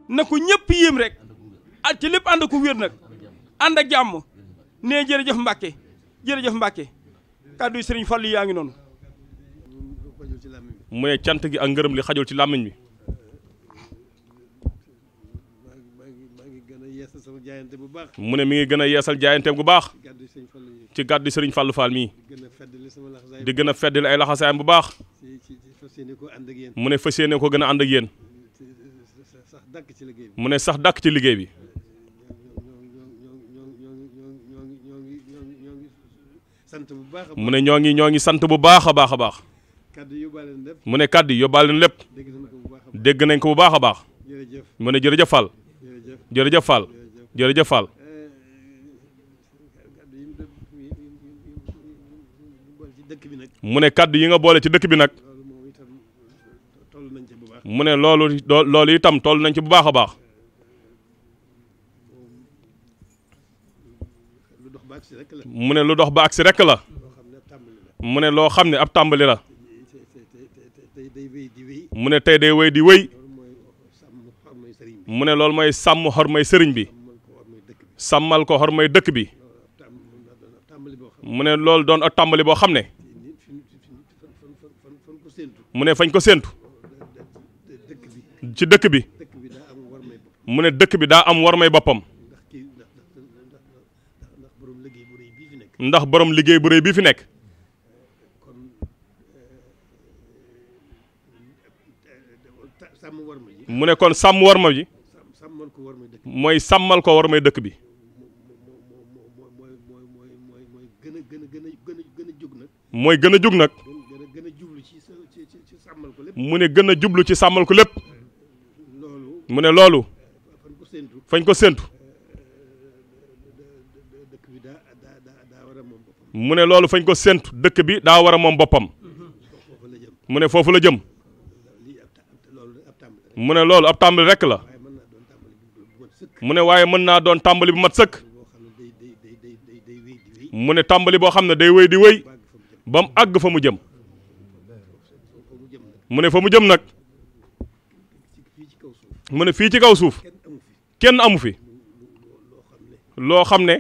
na ko ñëpp yéem rek ak ci lépp ànd ko wér nag ànd ak jàmm nee jërëjëf Mbàkke jërëjëf Mbàkke kàddu yi sëriñ Fallu yaa ngi noonu. mu ne cant gi ak ngërëm li xajul ci làmmiñ bi. mu ne mi ngi gën a yeesal jaayante bu baax ci gàddu sëriñ Fallu Fall mii di gën a feddali ay laxasaayam bu baax mu ne fas yéene ko gën a ànd ak yéen mu ne sax dàkk ci liggéey bi mu ne ñoo ngi sant bu baax a baax a baax mu ne kàddu yi yóbbaale na lépp dégg nañ ko bu baax a baax mu ne jërëjëf Fall jërëjëf Fall jërëjëf Fall mu ne kàddu yi nga boole ci dëkk bi nag mu ne loolu itam toll nañ ci bu baax a baax mu ne lu dox ba agsi rekk la mu ne loo xam ne ab tàmbali la mu ne tey day wéy di wéy mu ne loolu mooy sàmm xormay sëriñ bi sàmmal ko xormay dëkk bi mu ne loolu doon ak tàmbali boo xam ne mu ne fañ ko séentu ci dëkk bi mu ne dëkk bi daa am warmay boppam ndax borom liggéey bu rëy bii fi nekk mu ne kon sàmm warma ji mooy sàmmal ko warmay dëkk bi mooy gën a jug nag mu ne gën a jublu ci sàmmal ko lépp mu ne loolu fañ ko séentu mu ne loolu fañ ko séentu dëkk bi daa war a moom boppam mu ne foofu la jëm mu ne loolu ab tàmbali rekk la mu ne waaye mën naa doon tàmbali bu mat sëkk mu ne tàmbali boo xam ne day wéy di wéy ba mu àgg fa mu jëm mu ne fa mu jëm nag mu ne fii ci kaw suuf kenn amu fi loo xam ne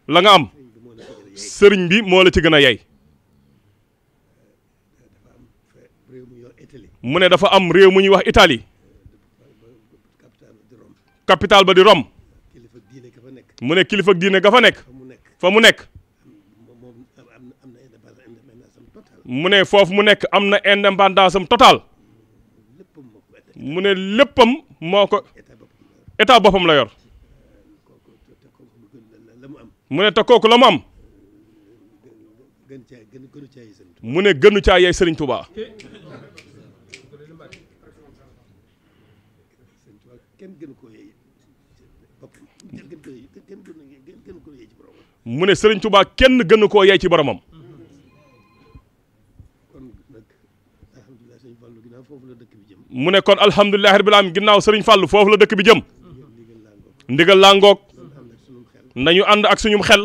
la nga am sëriñ bi moo la ci gën a yey mu ne dafa am réew mu ñuy wax Italie capital ba di Rome mu ne kilifa diine ga fa nekk fa mu nekk mu ne foofu mu nekk am na indépendance am total mu ne léppam moo ko état boppam la yor mu ne te kooku la mu am mu ne gënu caa yey Sëriñ Tuubaa mu ne Sëriñ Tuubaa kenn gënu koo yey ci boromam mu ne kon alhamdulillahi rabbil alamin ginnaaw Sëriñ Fallu foofu la dëkk bi jëm ndigal laa ngoog nañu ànd ak suñu xel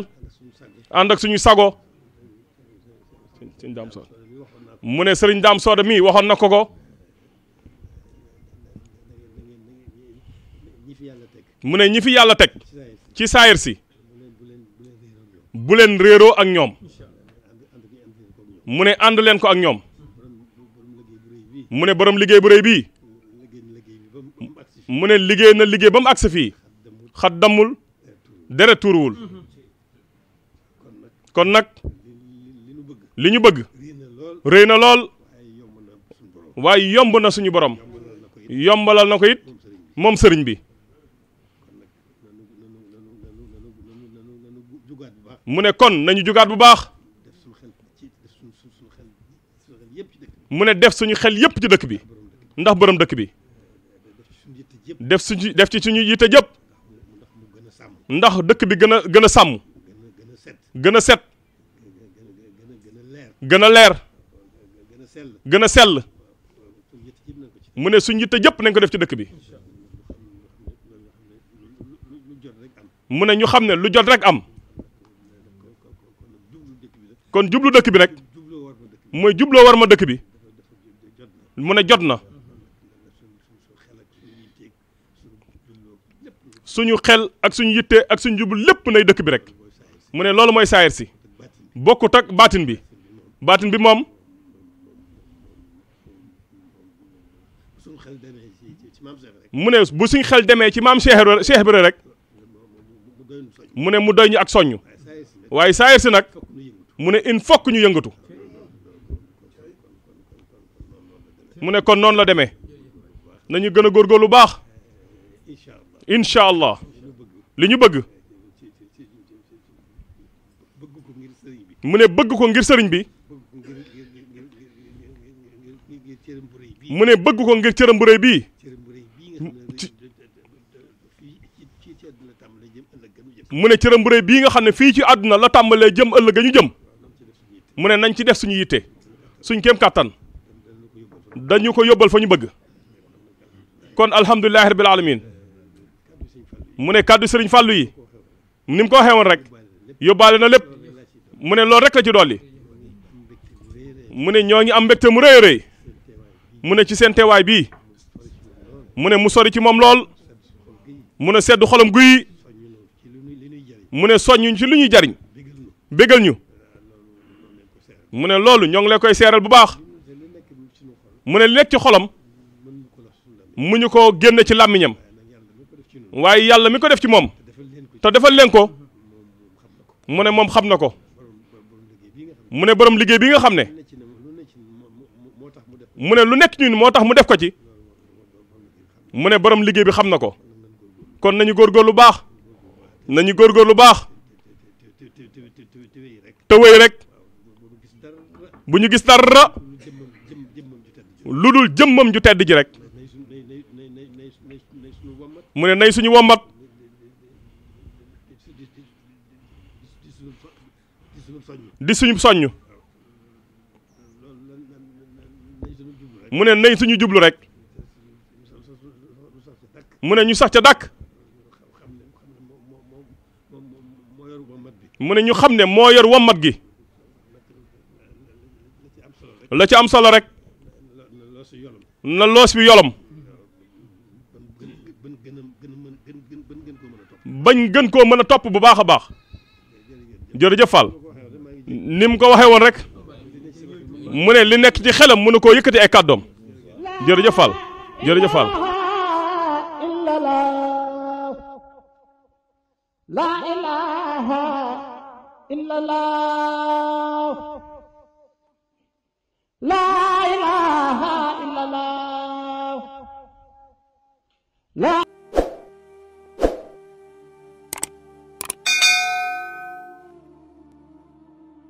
ànd ak suñu sago mu ne Sëriñ Daam Sooda mii waxoon na ko mu ne ñi fi yàlla teg ci saayir si bu leen réeroo ak ñoom mu ne ànd leen ko ak ñoom mu ne borom liggéey bu rëy bii mu ne liggéey na liggéey ba mu agsi fii xat dammul deret tuuruwul kon nag li ñu bëgg rëy na lool waaye yomb na suñu borom yombalal na ko it moom sëriñ bi mu ne kon nañu jugaat bu baax mu ne def suñu xel yépp ci dëkk bi ndax borom dëkk bi def ci suñu yitte jëpp ndax dëkk bi gën a sàmm gën a set gën a leer gën a sell mu ne suñu yitte jëpp nañ ko def ci dëkk bi mu ne ñu xam ne lu jot rek am kon jublu dëkk bi nag mooy jubloo war ma dëkk bi mu ne jot na suñu xel ak suñu yitte ak suñu jublu lépp nay dëkk bi rek mu ne loolu mooy saayir si bokkut ak baatin bi moom mu ne bu suñ xel demee ci maam Cheikh Ibra rek mu ne mu doy ñu ak soññ waaye saayir si nag mu ne il faut que ñu yëngatu mu ne kon noonu la demee nañu gën a góorgóorlu baax incha allah li ñu bëgg mu ne bëgg ko ngir sëriñ bi mu ne bëgg ko ngir cëram bu rëy bii mu ne cëram bu rëy bii nga xam ne fii ci àdduna la tàmbalee jëm ëllëg ñu jëm mu ne nañ ci def suñu yitte suñ kéem kàttan dañu ko yóbbal fa ñu bëgg kon alhamdulilahi rabbil alamin mu ne kàddu sëriñ Fàllu yi ni mu ko waxee woon rek yóbbaale na lépp mu ne loolu rek la ci dolli mu ne ñoo ngi am mbégte mu rëy a rëy mu ne ci seen teewaay bii mu ne mu sori ci moom lool mu ne seddu xolam guy mu ne soññuñ ci lu ñuy jariñ bégal ñu mu ne loolu ñoo ngi lay koy seeral bu baax mu ne li nekk ci xolam mu ñu ko génne ci làmmiñam waaye yàlla mi ko def ci moom te defal leen ko mu ne moom xam na ko mu ne borom liggéey bi nga xam ne mu ne lu nekk ñun moo tax mu def ko ci mu ne borom liggéey bi xam na ko kon nañu góorgóorlu baax nañu góorgóorlu baax te wéy rek bu ñu gis dara lu dul jëmmam ju tedd ji rek mu ne nay suñu wommat di suñu soññ mu ne nay suñu jublu rek mu ne ñu sax ca dàkk mu ne ñu xam ne moo yor wommat gi la ci am solo rek na loos bi yolom bañ gën koo mën a topp bu baax a baax jërëjëf Fall ni mu ko waxee woon rek mu ne li nekk ci xelam mu ne koo yëkkati ay kàddoom jërëjëf Fall jërëjëf Fall la ilaha illallah la ilaha illallah la